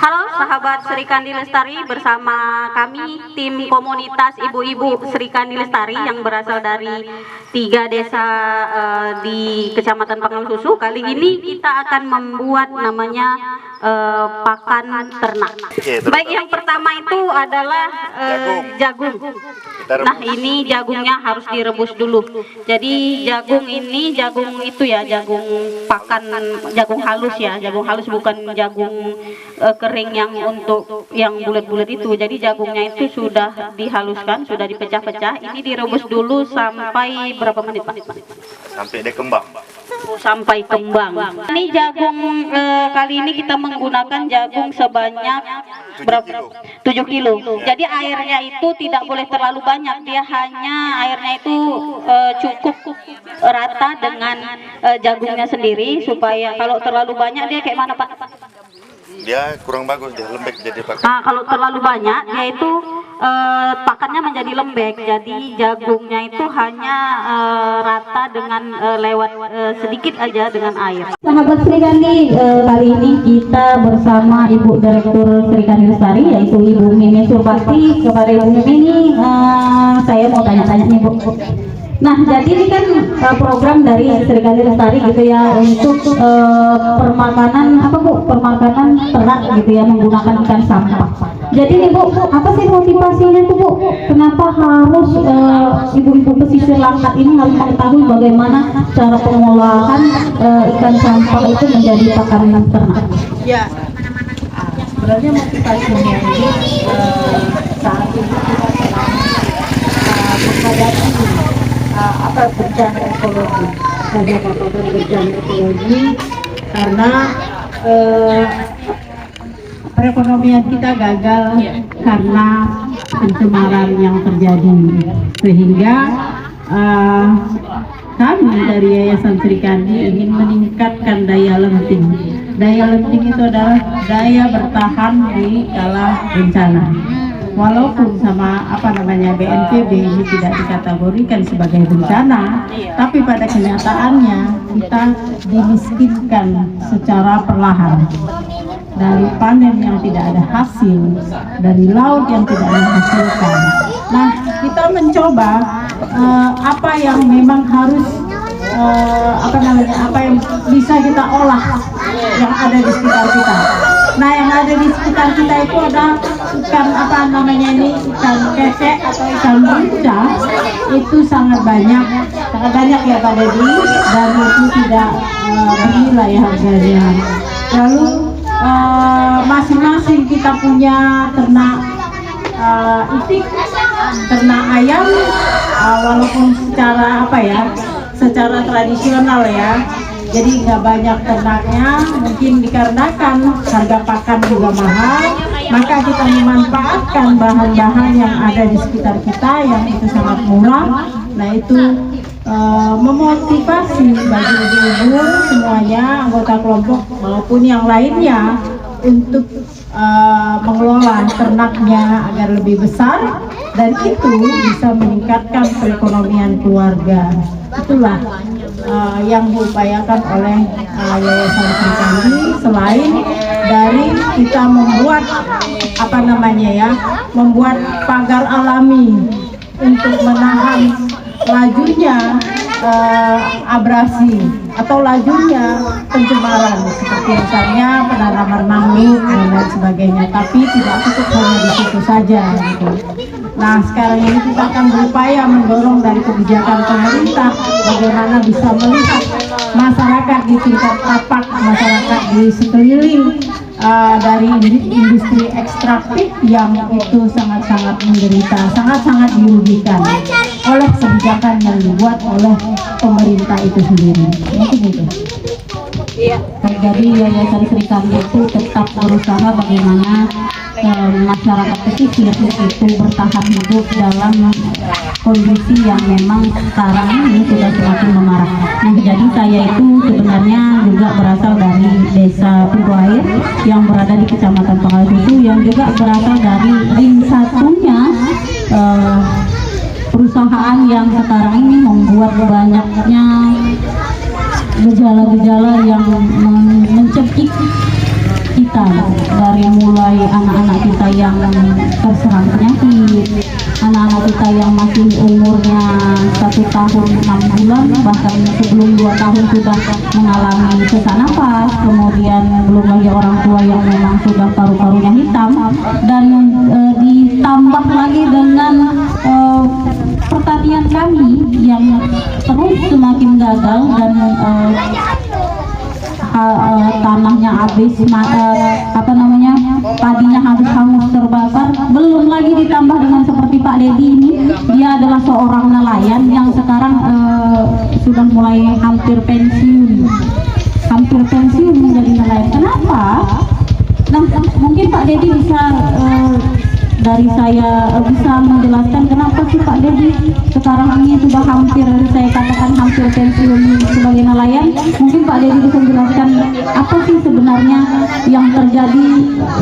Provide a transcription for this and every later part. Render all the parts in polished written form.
Halo sahabat Sri Kandi Lestari, bersama kami tim komunitas ibu-ibu Sri Kandi Lestari yang berasal dari 3 desa di Kecamatan Pangal Susu. Kali ini kita akan membuat namanya pakan ternak. Baik, yang pertama itu adalah jagung. Nah, ini jagungnya harus direbus dulu. Jadi jagung ini jagung itu ya, jagung pakan, jagung halus ya, jagung halus, bukan jagung kering yang untuk yang bulat-bulat itu. Jadi jagungnya itu sudah dihaluskan, sudah dipecah-pecah. Ini direbus dulu sampai berapa menit, Pak? Sampai dia kembang. Sampai kembang. Ini jagung kali ini kita menggunakan jagung sebanyak berapa? 7 kilo. Jadi airnya itu tidak boleh terlalu banyak. Dia hanya airnya itu cukup rata dengan jagungnya sendiri, supaya kalau terlalu banyak dia kayak mana, Pak? Dia kurang bagus, dia lembek jadi pakan. Nah, kalau terlalu banyak dia itu pakannya menjadi lembek. Jadi jagungnya itu hanya rata dengan lewat sedikit aja dengan air. Sahabat Sri Kandi, kali ini kita bersama Ibu Direktur Sri Kandi Lestari, yaitu Ibu Mimi Surbakti. Kepada Ibu Mimi ini saya mau tanya-tanya nih, Bu. Nah, jadi ini kan program dari Sri Kandi Lestari gitu ya, untuk permakanan apa, Bu? Permakanan ternak gitu ya, menggunakan ikan sampah. Jadi nih, Bu, apa sih motivasinya tuh, Bu? Kenapa harus ibu-ibu pesisir Langkat ini harus mengetahui bagaimana cara pengolahan ikan sampah itu menjadi pakan ternak? Ya, sebenarnya motivasinya ini saat ini kita menghadapi bencana ekologi. Saya katakan bencana ekologi karena perekonomian kita gagal karena pencemaran yang terjadi, sehingga kami dari Yayasan Sri Kandi ingin meningkatkan daya lenting. Daya lenting itu adalah daya bertahan di kala bencana. Walaupun sama BNPB ini tidak dikategorikan sebagai bencana, tapi pada kenyataannya kita dimiskinkan secara perlahan. Dari panen yang tidak ada hasil, dari laut yang tidak menghasilkan. Nah, kita mencoba apa yang memang harus apa yang bisa kita olah yang ada di sekitar kita. Nah, yang ada di sekitar kita itu ada ikan ikan kecek atau ikan bunca. Itu sangat banyak ya Pak Dedi, dan itu tidak bernilai harganya. Lalu masing-masing kita punya ternak itik, ternak ayam, walaupun secara tradisional ya. Jadi nggak banyak ternaknya, mungkin dikarenakan harga pakan juga mahal, maka kita memanfaatkan bahan-bahan yang ada di sekitar kita yang itu sangat murah. Nah, itu memotivasi bagi ibu-ibu semuanya, anggota kelompok maupun yang lainnya, untuk mengelola ternaknya agar lebih besar, dan itu bisa meningkatkan perekonomian keluarga. Itulah yang diupayakan oleh Yayasan Sri Kandi, selain dari kita membuat membuat pagar alami untuk menahan lajunya abrasi atau lajunya pencemaran, seperti misalnya penanaman mangrove dan lain sebagainya. Tapi tidak cukup hanya di situ saja gitu. Nah, sekarang ini kita akan berupaya mendorong dari kebijakan pemerintah bagaimana bisa melihat masyarakat di tingkat tapak, masyarakat di sekeliling dari industri ekstraktif yang itu sangat-sangat menderita, sangat-sangat dirugikan oleh kebijakan yang dibuat oleh pemerintah itu sendiri. Mungkin itu. Iya. Jadi Yayasan Sri Kandi itu tetap berusaha bagaimana masyarakat pesisir itu bertahan hidup dalam kondisi yang memang sekarang ini sudah semakin memarak. Nah, jadi saya itu sebenarnya juga berasal dari desa Pintu Air yang berada di Kecamatan Pangal Susu, yang juga berasal dari ring satunya perusahaan yang sekarang ini membuat banyaknya gejala-gejala yang mencekik kita, dari mulai anak-anak kita yang terserang penyakit, anak-anak kita yang masih umurnya 1 tahun 6 bulan, bahkan sebelum 2 tahun sudah mengalami sesak napas, kemudian belum lagi orang tua yang memang sudah paru-parunya hitam, dan ditambah lagi dengan pertanian kami yang terus semakin gagal dan tanahnya habis, padinya habis hangus terbakar. Belum lagi ditambah dengan seperti Pak Dedi ini, dia adalah seorang nelayan yang sekarang sudah mulai hampir pensiun menjadi nelayan. Kenapa? Nah, mungkin Pak Dedi bisa dari saya bisa menjelaskan kenapa sih Pak Dedi sekarang ini sudah hampir, saya katakan hampir pensiun sebagai nelayan. Mungkin Pak Dedi bisa menjelaskan apa sih sebenarnya yang terjadi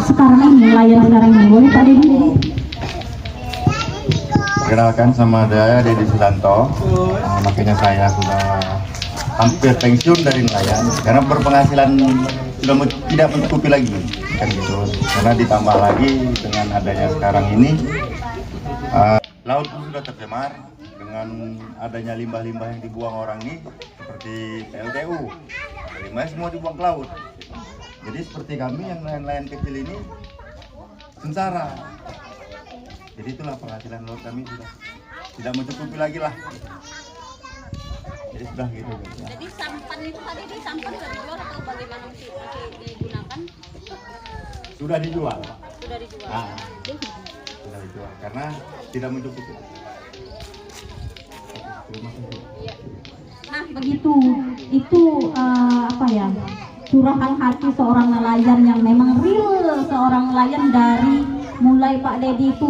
sekarang ini, nelayan sekarang ini. Boleh Pak Dedi? Perkenalkan, sama saya Dedi Sudanto. Makanya saya sudah hampir pensiun dari nelayan karena berpenghasilan sudah tidak mencukupi lagi, kan gitu. Karena ditambah lagi dengan adanya sekarang ini laut sudah tercemar dengan adanya limbah-limbah yang dibuang orang ini, seperti PLTU, limbah semua dibuang ke laut. Jadi seperti kami yang nelayan-nelayan kecil ini sengsara. Jadi itulah penghasilan laut kami sudah tidak mencukupi lagi lah. Jadi sudah gitu. Jadi sampan itu tadi sampan sudah dijual atau bagaimana masih digunakan? Sudah dijual. Sudah dijual. Nah, sudah dijual karena tidak mencukupi. Iya. Nah begitu, itu curahan hati seorang nelayan yang memang real, seorang nelayan dari mulai Pak Dedi itu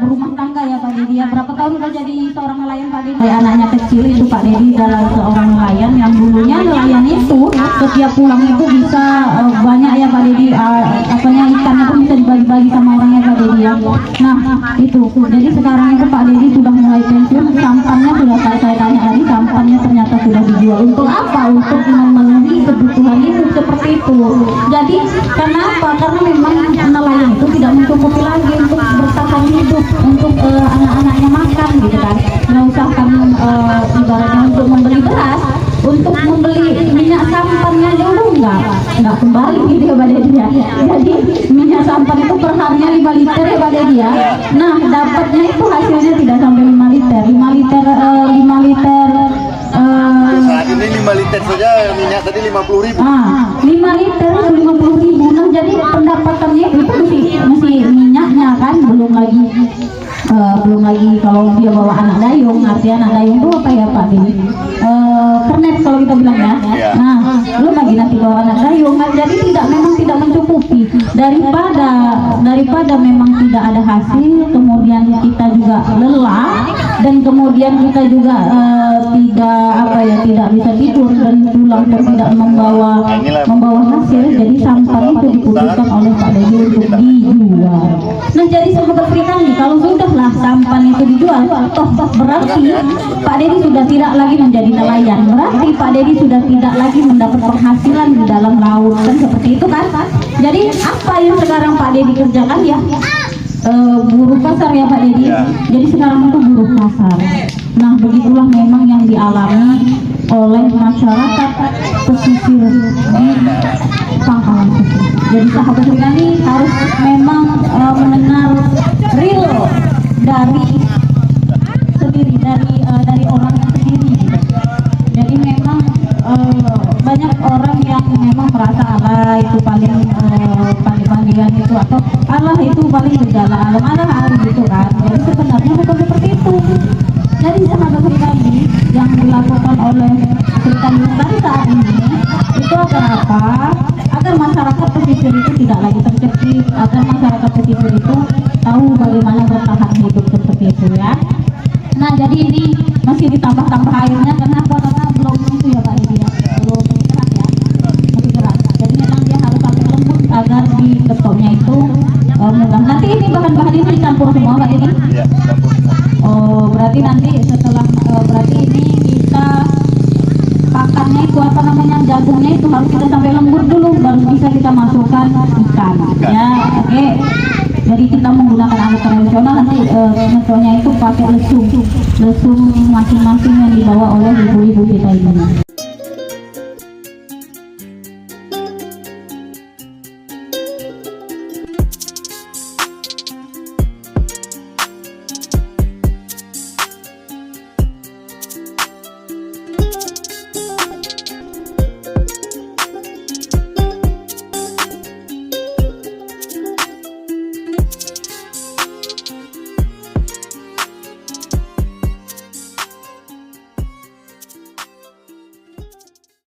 berumah tangga ya Pak Dedi ya. Berapa tahun udah jadi seorang nelayan Pak Dedi? Anaknya kecil itu Pak Dedi adalah seorang nelayan yang dulunya nelayan itu setiap pulang itu bisa banyak ya Pak Dedi, ikan itu bisa dibagi-bagi sama orangnya Pak Dedi ya. Nah itu, jadi sekarang itu Pak Dedi sudah mulai pensiun, sampannya sudah saya tanya tadi, sampannya ternyata sudah dijual. Untuk apa? Untuk memenuhi kebutuhan hidup seperti itu. Jadi kenapa? Karena memang nelayan itu tidak mencukupi lagi untuk bertahan hidup, untuk anak-anaknya makan gitu kan. Nggak usah kan ibaratnya untuk membeli beras, untuk membeli minyak sampannya dulu nggak kembali gitu ya Pak Dedi ya. Jadi minyak sampan itu per harinya 5 liter ya Pak Dedi ya. Nah dapatnya itu hasilnya tidak sampai 5 liter, 5 liter Saat ini 5 liter saja minyak tadi 50.000. 5 liter 50.000. Nah jadi pendapatannya itu mesti minyaknya kan, belum lagi kalau dia bawa anak dayung. Arti anak dayung itu apa ya Pak Dedi? Kernet kalau kita bilang ya. Nah belum lagi nanti bawa anak dayung. Nah, jadi memang tidak mencukupi. Daripada memang tidak ada hasil, kemudian kita juga lelah, dan kemudian kita juga tidak bisa tidur, dan pulang pun tidak membawa hasil. Jadi sampah itu diputuskan oleh Pak Dedi untuk dijual. Nah jadi sahabat Srikandi, kalau sudahlah sampah itu dijual, berarti Pak Dedi sudah tidak lagi menjadi nelayan, berarti Pak Dedi sudah tidak lagi mendapat penghasilan di dalam laut, kan seperti itu kan. Jadi apa yang sekarang Pak Dedi kerjakan ya? Buruh pasar ya Pak Dedi. Jadi sekarang itu buruh pasar. Nah begitulah memang yang dialami oleh masyarakat pesisir di Pangkalan Pesisir. Jadi sahabat Srikandi harus memang mendengar real dari orangnya sendiri. Jadi memang banyak orang yang memang merasa Allah itu paling pandai-pandaian itu, atau Allah itu paling berjalan alam gitu kan. Jadi sebenarnya bukan seperti itu. Jadi sahabat Srikandi, yang dilakukan oleh Srikandi saat ini itu agar apa? Agar masyarakat pesisir itu tidak lagi tercekik, agar masyarakat pesisir itu tahu bagaimana bertahan hidup seperti itu ya. Nah jadi ini masih ditambah-tambah airnya, kenapa? Karena belum itu ya Pak Dedi ya, belum keras ya, masih keras. Jadi memang dia harus sampai lembut agar di getoknya itu mudah. Nanti ini bahan-bahan ini dicampur semua Pak Dedi? Iya, campur. Oh berarti nanti setelah berarti ini kita pakannya itu apa namanya? jagungnya itu harus kita sampai lembut dulu, baru bisa kita masukkan ikan. Ya, oke. Jadi kita menggunakan alat tradisional, nanti metodenya itu pakai lesung masing-masing yang dibawa oleh ibu-ibu kita ini.